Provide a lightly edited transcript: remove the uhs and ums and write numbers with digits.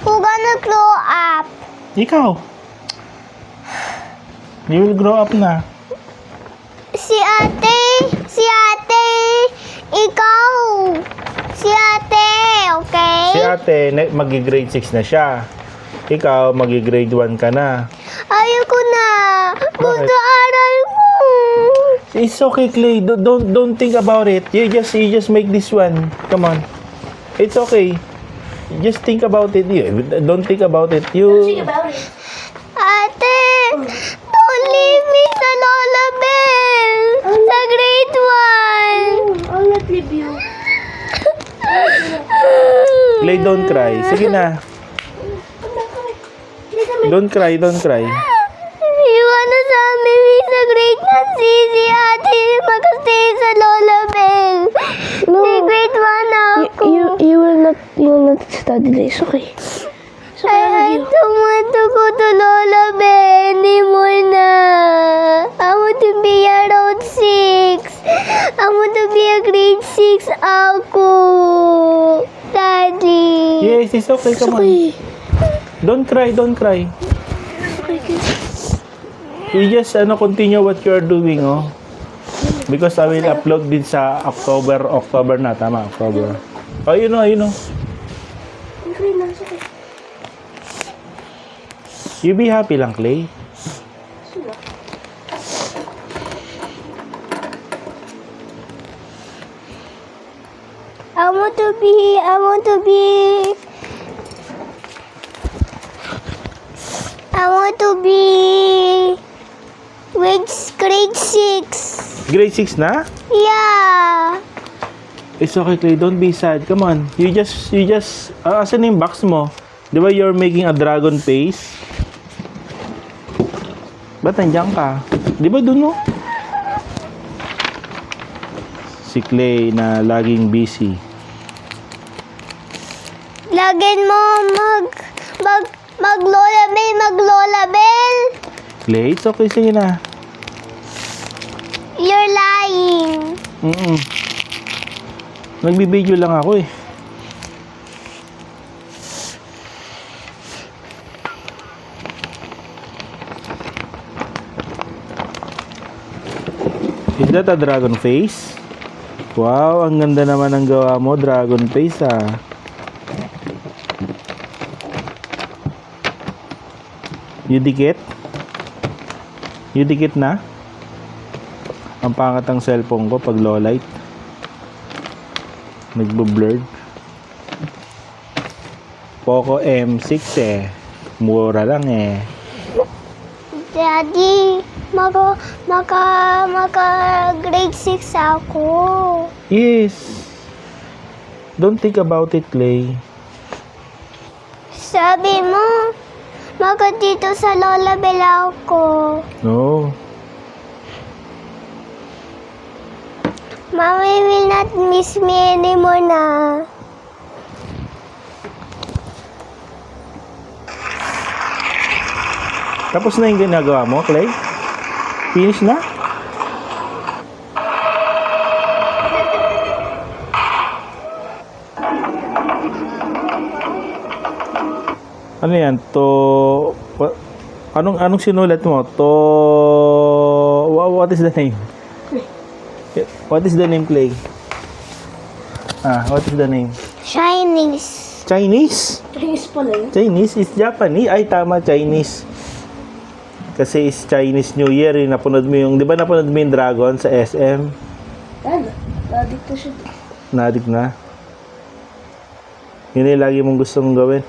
Who gonna grow up? Ikaw. You will grow up na. Si ate, ikaw. Si ate, okay? Si ate, magi-grade 6 na siya. Ikaw, magi-grade 1 ka na. Ayoko na. Bakit? Mag-aaral ko. It's okay, Clay. Don't think about it. You just make this one. Come on. It's okay. Just think about it. Don't think about it. Ate, don't leave me sa Lola Bell. Sa grade 1. I'll not leave you. Clay, don't cry. Sige na. Don't cry. Iwan na sa amin sa grade 1 si ate mag-stay sa Lola Bell. Si grade 1 ako. You will not study this, okay? So, I don't want to go to Lola Bell anymore na. I want to be around 6. I want to be a grade 6 ako. Daddy. Yes, it's okay. Come on. Don't cry. You just continue what you are doing, oh. Because I will upload din sa October na, tama, October. Oh, you know. You be happy lang, Clay. I want to be grade 6. Grade 6 na? Yeah. It's okay, Clay. Don't be sad. Come on. You just asan yung box mo? Di ba you're making a dragon face? Ba't nandiyan ka? Di ba dun, no? Si Clay na laging busy. Lagyan mo mag-Lola Bell. Clay, it's okay. Sige na. You're lying. Nagbibideo lang ako eh. Is that a dragon face? Wow, ang ganda naman ang gawa mo, dragon face ah. You dikit? You dikit na? Ang pangat ang cellphone ko pag low light. Nagbo-blurred. Poco M6 eh. Mura lang eh. Daddy, grade 6 ako. Yes. Don't think about it, Clay. Sabi mo, dito sa Lola Bell ako. No. Mommy will not miss me anymore na. Tapos na yung ginagawa mo, Clay? Finish na? Ano yan? Anong sinulat mo? What is the name? What is the name, Clay? What is the name? Chinese. Chinese? Chinese pala yun. Chinese is Japanese. Ay, tama, Chinese. Kasi is Chinese New Year. Napanood mo yung, di ba napanood mo yung Dragon sa SM? Ano? Addict na siya. Nadik na. Yun yung lagi mong gustong gawin.